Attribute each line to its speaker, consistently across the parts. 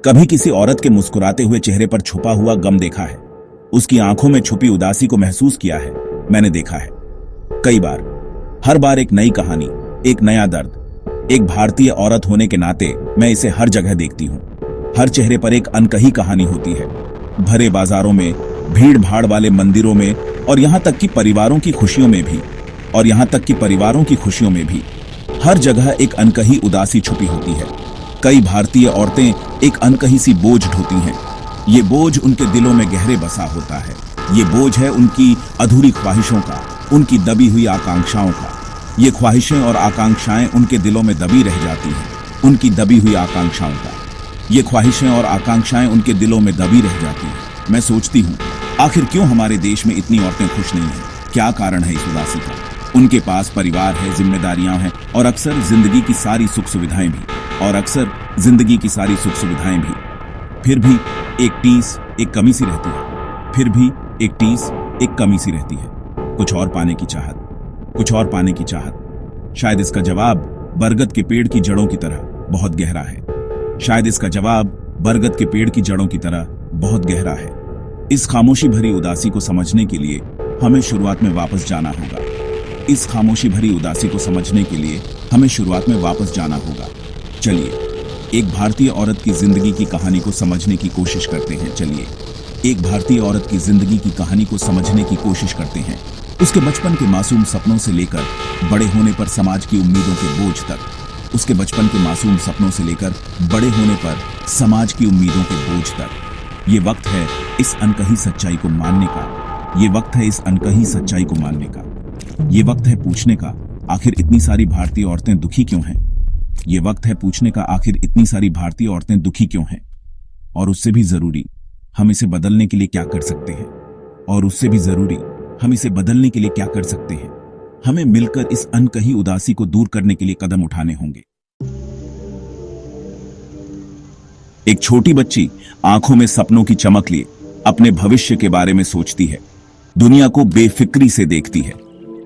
Speaker 1: कभी किसी औरत के मुस्कुराते हुए चेहरे पर छुपा हुआ गम देखा है? उसकी आंखों में छुपी उदासी को महसूस किया है? मैंने देखा है कई बार। हर बार एक नई कहानी, एक नया दर्द। एक भारतीय औरत होने के नाते मैं इसे हर जगह देखती हूँ। हर चेहरे पर एक अनकही कहानी होती है। भरे बाजारों में, भीड़ भाड़ वाले मंदिरों में, और यहाँ तक कि परिवारों की खुशियों में भी हर जगह एक अनकही उदासी छुपी होती है। कई भारतीय औरतें एक अनकही सी बोझ ढोती हैं। ये बोझ उनके दिलों में गहरे बसा होता है। ये बोझ है उनकी अधूरी ख्वाहिशों का, उनकी दबी हुई आकांक्षाओं का। ये ख्वाहिशें और आकांक्षाएं उनके दिलों में दबी रह जाती हैं, उनकी दबी हुई आकांक्षाओं का। ये ख्वाहिशें और आकांक्षाएं उनके दिलों में दबी रह जाती हैं। मैं सोचती हूँ, आखिर क्यों हमारे देश में इतनी औरतें खुश नहीं हैं? क्या कारण है इस उदासी का? उनके पास परिवार है, जिम्मेदारियां हैं और अक्सर जिंदगी की सारी सुख सुविधाएं भी। फिर भी एक टीस, एक कमी सी रहती है। कुछ और पाने की चाहत। शायद इसका जवाब बरगद के पेड़ की जड़ों की तरह बहुत गहरा है। इस खामोशी भरी उदासी को समझने के लिए हमें शुरुआत में वापस जाना होगा। चलिए एक भारतीय औरत की जिंदगी की कहानी को समझने की कोशिश करते हैं। उसके बचपन के मासूम सपनों से लेकर बड़े होने पर समाज की उम्मीदों के बोझ तक। ये वक्त है इस अनकही सच्चाई को मानने का। ये वक्त है पूछने का, आखिर इतनी सारी भारतीय औरतें दुखी क्यों हैं? और उससे भी जरूरी, हम इसे बदलने के लिए क्या कर सकते हैं? हमें मिलकर इस अनकही उदासी को दूर करने के लिए कदम उठाने होंगे। एक छोटी बच्ची आंखों में सपनों की चमक लिए अपने भविष्य के बारे में सोचती है। दुनिया को बेफिक्री से देखती है।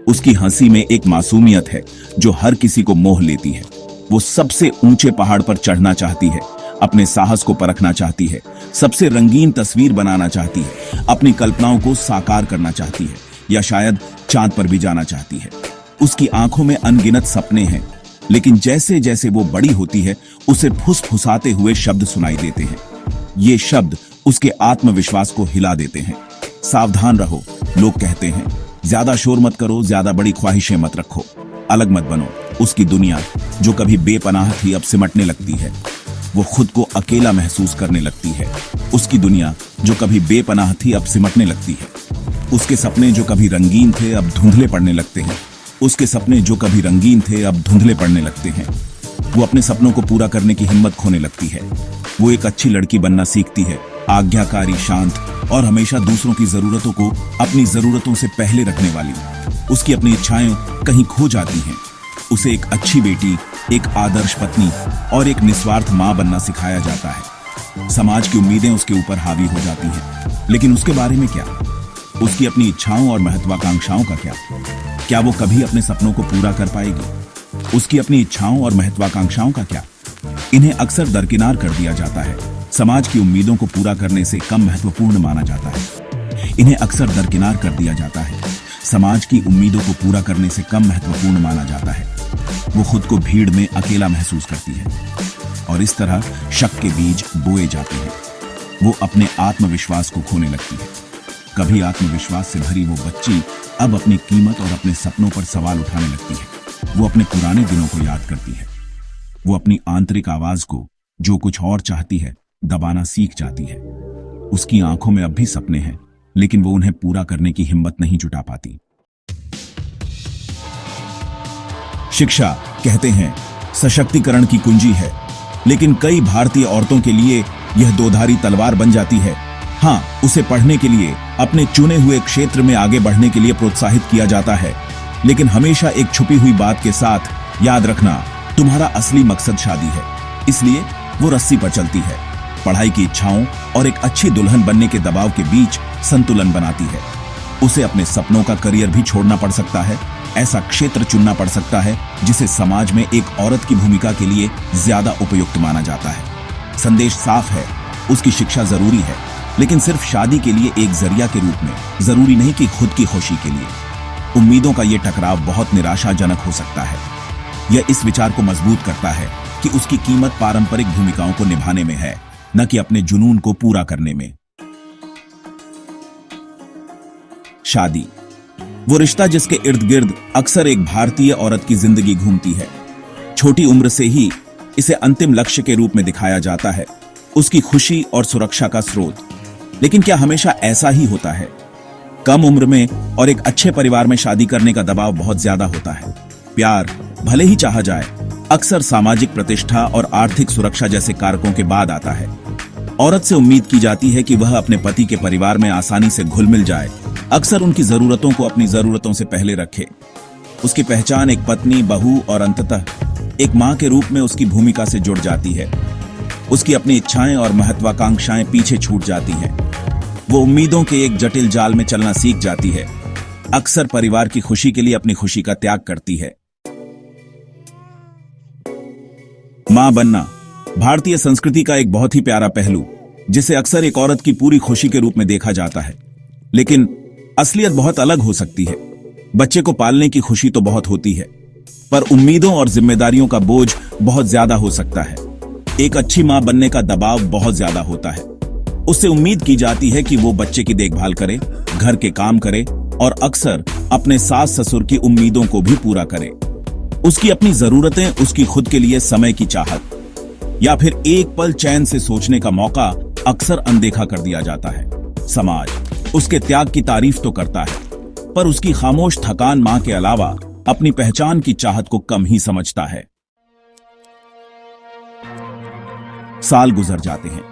Speaker 1: उसकी हंसी में एक मासूमियत है जो हर किसी को मोह लेती है। वो सबसे ऊंचे पहाड़ पर चढ़ना चाहती है, अपने साहस को परखना चाहती है, सबसे रंगीन तस्वीर बनाना चाहती है, अपनी कल्पनाओं को साकार करना चाहती है, या शायद चांद पर भी जाना चाहती है। उसकी आंखों में अनगिनत सपने हैं, लेकिन जैसे जैसे वो बड़ी होती है उसे फुसफुसाते हुए शब्द सुनाई देते हैं। ये शब्द उसके आत्मविश्वास को हिला देते हैं। सावधान रहो, लोग कहते हैं, ज्यादा शोर मत करो, ज्यादा बड़ी ख्वाहिशें मत रखो, अलग मत बनो। उसकी दुनिया जो कभी बेपनाह थी अब सिमटने लगती है। वो खुद को अकेला महसूस करने लगती है। उसके सपने जो कभी रंगीन थे अब धुंधले पड़ने लगते हैं। वो अपने सपनों को पूरा करने की हिम्मत खोने लगती है। वो एक अच्छी लड़की बनना सीखती है, आज्ञाकारी, शांत और हमेशा दूसरों की जरूरतों को अपनी जरूरतों से पहले रखने वाली। उसकी अपनी इच्छाएं कहीं खो जाती हैं। उसे एक अच्छी बेटी, एक आदर्श पत्नी और एक निस्वार्थ मां बनना सिखाया जाता है। समाज की उम्मीदें उसके ऊपर हावी हो जाती हैं, लेकिन उसके बारे में क्या? उसकी अपनी इच्छाओं और महत्वाकांक्षाओं का क्या? क्या वो कभी अपने सपनों को पूरा कर पाएगी? उसकी अपनी इच्छाओं और महत्वाकांक्षाओं का क्या? इन्हें अक्सर दरकिनार कर दिया जाता है। समाज की उम्मीदों को पूरा करने से कम महत्वपूर्ण माना जाता है। वो खुद को भीड़ में अकेला महसूस करती है और इस तरह शक के बीज बोए जाते हैं। वो अपने आत्मविश्वास को खोने लगती है। कभी आत्मविश्वास से भरी वो बच्ची अब अपनी कीमत और अपने सपनों पर सवाल उठाने लगती है। वो अपने पुराने दिनों को याद करती है। वो अपनी आंतरिक आवाज को, जो कुछ और चाहती है, दबाना सीख जाती है। उसकी आंखों में अब भी सपने हैं, लेकिन वो उन्हें पूरा करने की हिम्मत नहीं जुटा पाती। शिक्षा, कहते हैं, सशक्तिकरण की कुंजी है, लेकिन कई भारतीय औरतों के लिए यह दोधारी तलवार बन जाती है। हाँ, उसे पढ़ने के लिए, अपने चुने हुए क्षेत्र में आगे बढ़ने के लिए प्रोत्साहित किया जाता है, लेकिन हमेशा एक छुपी हुई बात के साथ, याद रखना, तुम्हारा असली मकसद शादी है, इसलिए वो रस्सी पर चलती है। पढ़ाई की इच्छाओं और एक अच्छी दुल्हन बनने के दबाव के बीच संतुलन बनाती है। उसे अपने सपनों का करियर भी छोड़ना पड़ सकता है, ऐसा क्षेत्र चुनना पड़ सकता है जिसे समाज में एक औरत की भूमिका के लिए ज्यादा उपयुक्त माना जाता है। संदेश साफ है, उसकी शिक्षा जरूरी है, लेकिन सिर्फ शादी के लिए एक जरिया के रूप में, जरूरी नहीं कि खुद की खुशी के लिए। उम्मीदों का यह टकराव बहुत निराशाजनक हो सकता है। यह इस विचार को मजबूत करता है कि उसकी कीमत पारंपरिक भूमिकाओं को निभाने में है, न कि अपने जुनून को पूरा करने में। शादी, वो रिश्ता जिसके इर्द गिर्द अक्सर एक भारतीय औरत की जिंदगी घूमती है। छोटी उम्र से ही इसे अंतिम लक्ष्य के रूप में दिखाया जाता है, उसकी खुशी और सुरक्षा का स्रोत। लेकिन क्या हमेशा ऐसा ही होता है? कम उम्र में और एक अच्छे परिवार में शादी करने का दबाव बहुत ज्यादा होता है। प्यार भले ही चाहा जाए, अक्सर सामाजिक प्रतिष्ठा और आर्थिक सुरक्षा जैसे कारकों के बाद आता है। औरत से उम्मीद की जाती है कि वह अपने पति के परिवार में आसानी से घुल मिल जाए, अक्सर उनकी जरूरतों को अपनी जरूरतों से पहले रखे। उसकी पहचान एक पत्नी, बहू और अंततः एक मां के रूप में उसकी भूमिका से जुड़ जाती है। उसकी अपनी इच्छाएं और महत्वाकांक्षाएं पीछे छूट जाती हैं। वो उम्मीदों के एक जटिल जाल में चलना सीख जाती है, अक्सर परिवार की खुशी के लिए अपनी खुशी का त्याग करती है। मां बनना भारतीय संस्कृति का एक बहुत ही प्यारा पहलू, जिसे अक्सर एक औरत की पूरी खुशी के रूप में देखा जाता है। लेकिन असलियत बहुत अलग हो सकती है। बच्चे को पालने की खुशी तो बहुत होती है, पर उम्मीदों और जिम्मेदारियों का बोझ बहुत ज्यादा हो सकता है। एक अच्छी मां बनने का दबाव बहुत ज्यादा होता है। उससे उम्मीद की जाती है कि वो बच्चे की देखभाल करे, घर के काम करे और अक्सर अपने सास ससुर की उम्मीदों को भी पूरा करे। उसकी अपनी जरूरतें, उसकी खुद के लिए समय की चाहत या फिर एक पल चैन से सोचने का मौका अक्सर अनदेखा कर दिया जाता है। समाज उसके त्याग की तारीफ तो करता है, पर उसकी खामोश थकान मां के अलावा अपनी पहचान की चाहत को कम ही समझता है। साल गुजर जाते हैं।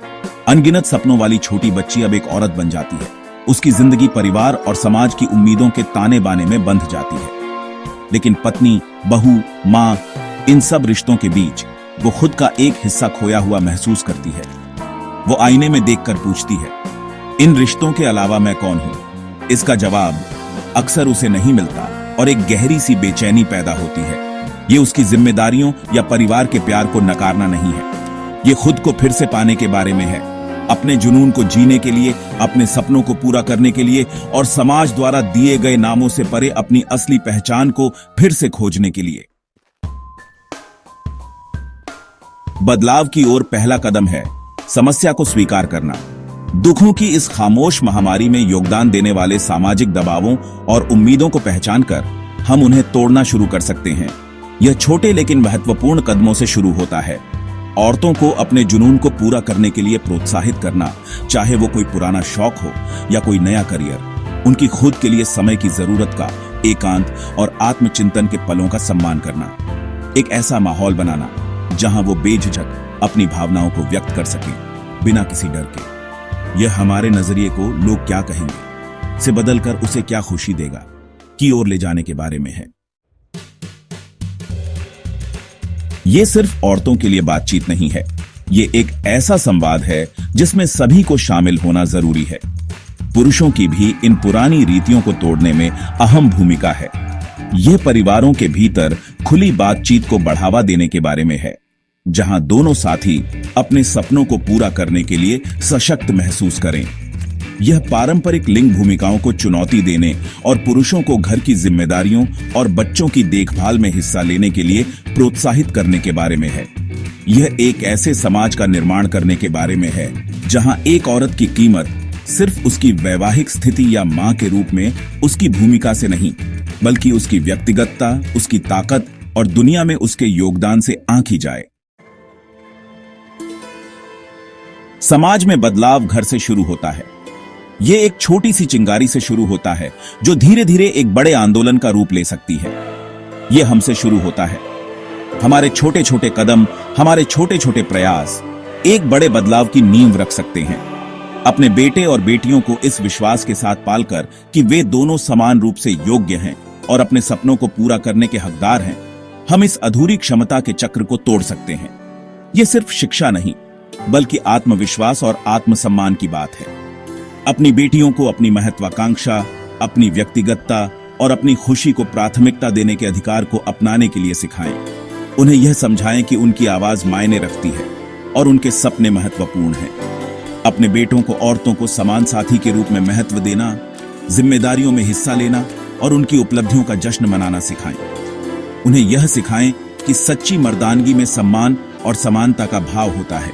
Speaker 1: अनगिनत सपनों वाली छोटी बच्ची अब एक औरत बन जाती है। उसकी जिंदगी परिवार और समाज की उम्मीदों के ताने बाने में बंध जाती है। लेकिन पत्नी, बहू, मां, इन सब रिश्तों के बीच वो खुद का एक हिस्सा खोया हुआ महसूस करती है। वो आईने में देखकर पूछती है, इन रिश्तों के अलावा मैं कौन हूं? इसका जवाब अक्सर उसे नहीं मिलता और एक गहरी सी बेचैनी पैदा होती है। ये उसकी जिम्मेदारियों या परिवार के प्यार को नकारना नहीं है, ये खुद को फिर से पाने के बारे में है, अपने जुनून को जीने के लिए, अपने सपनों को पूरा करने के लिए और समाज द्वारा दिए गए नामों से परे अपनी असली पहचान को फिर से खोजने के लिए। बदलाव की ओर पहला कदम है समस्या को स्वीकार करना। दुखों की इस खामोश महामारी में योगदान देने वाले सामाजिक दबावों और उम्मीदों को पहचानकर हम उन्हें तोड़ना शुरू कर सकते हैं। यह छोटे लेकिन महत्वपूर्ण कदमों से शुरू होता है। औरतों को अपने जुनून को पूरा करने के लिए प्रोत्साहित करना, चाहे वो कोई पुराना शौक हो या कोई नया करियर। उनकी खुद के लिए समय की जरूरत का, एकांत और आत्मचिंतन के पलों का सम्मान करना। एक ऐसा माहौल बनाना जहां वो बेझिझक अपनी भावनाओं को व्यक्त कर सके, बिना किसी डर के। यह हमारे नजरिए को लोग क्या कहेंगे से बदलकर उसे क्या खुशी देगा की ओर ले जाने के बारे में है। ये सिर्फ औरतों के लिए बातचीत नहीं है, ये एक ऐसा संवाद है जिसमें सभी को शामिल होना जरूरी है। पुरुषों की भी इन पुरानी रीतियों को तोड़ने में अहम भूमिका है। यह परिवारों के भीतर खुली बातचीत को बढ़ावा देने के बारे में है, जहां दोनों साथी अपने सपनों को पूरा करने के लिए सशक्त महसूस करें। यह पारंपरिक लिंग भूमिकाओं को चुनौती देने और पुरुषों को घर की जिम्मेदारियों और बच्चों की देखभाल में हिस्सा लेने के लिए प्रोत्साहित करने के बारे में है। यह एक ऐसे समाज का निर्माण करने के बारे में है जहां एक औरत की कीमत सिर्फ उसकी वैवाहिक स्थिति या मां के रूप में उसकी भूमिका से नहीं, बल्कि उसकी व्यक्तिगतता, उसकी ताकत और दुनिया में उसके योगदान से आंकी जाए। समाज में बदलाव घर से शुरू होता है। यह एक छोटी सी चिंगारी से शुरू होता है जो धीरे धीरे एक बड़े आंदोलन का रूप ले सकती है। यह हमसे शुरू होता है। हमारे छोटे छोटे कदम, हमारे छोटे छोटे प्रयास एक बड़े बदलाव की नींव रख सकते हैं। अपने बेटे और बेटियों को इस विश्वास के साथ पालकर कि वे दोनों समान रूप से योग्य हैं और अपने सपनों को पूरा करने के हकदार हैं, हम इस अधूरी क्षमता के चक्र को तोड़ सकते हैं। यह सिर्फ शिक्षा नहीं, बल्कि आत्मविश्वास और आत्मसम्मान की बात है। अपनी बेटियों को अपनी महत्वाकांक्षा, अपनी व्यक्तिगतता और अपनी खुशी को प्राथमिकता देने के अधिकार को अपनाने के लिए सिखाएं। उन्हें यह समझाएं कि उनकी आवाज मायने रखती है। और उनके सपने महत्वपूर्ण हैं। अपने बेटों को औरतों को समान साथी के रूप में महत्व देना, जिम्मेदारियों में हिस्सा लेना और उनकी उपलब्धियों का जश्न मनाना सिखाएं। उन्हें यह सिखाएं कि सच्ची मर्दानगी में सम्मान और समानता का भाव होता है।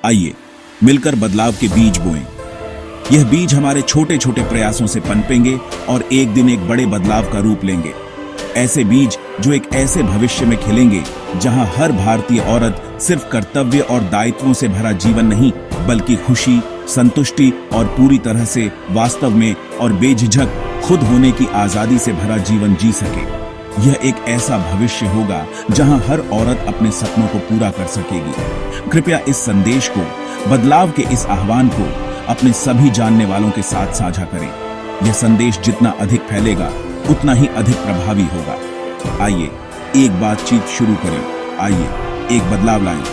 Speaker 1: आइए मिलकर बदलाव के बीज बोएं। यह बीज हमारे छोटे छोटे प्रयासों से पनपेंगे और एक दिन एक बड़े बदलाव का रूप लेंगे। ऐसे बीज जो एक ऐसे भविष्य में खिलेंगे जहां हर भारतीय औरत सिर्फ कर्तव्य और दायित्वों से भरा जीवन नहीं, बल्कि खुशी, संतुष्टि और पूरी तरह से वास्तव में और बेझिझक खुद होने की आजादी से भरा जीवन जी सके। यह एक ऐसा भविष्य होगा जहां हर औरत अपने सपनों को पूरा कर सकेगी। कृपया इस संदेश को, बदलाव के इस आह्वान को अपने सभी जानने वालों के साथ साझा करें। यह संदेश जितना अधिक फैलेगा उतना ही अधिक प्रभावी होगा। आइए एक बातचीत शुरू करें। आइए एक बदलाव लाएं।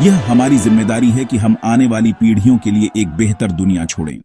Speaker 1: यह हमारी जिम्मेदारी है कि हम आने वाली पीढ़ियों के लिए एक बेहतर दुनिया छोड़ें।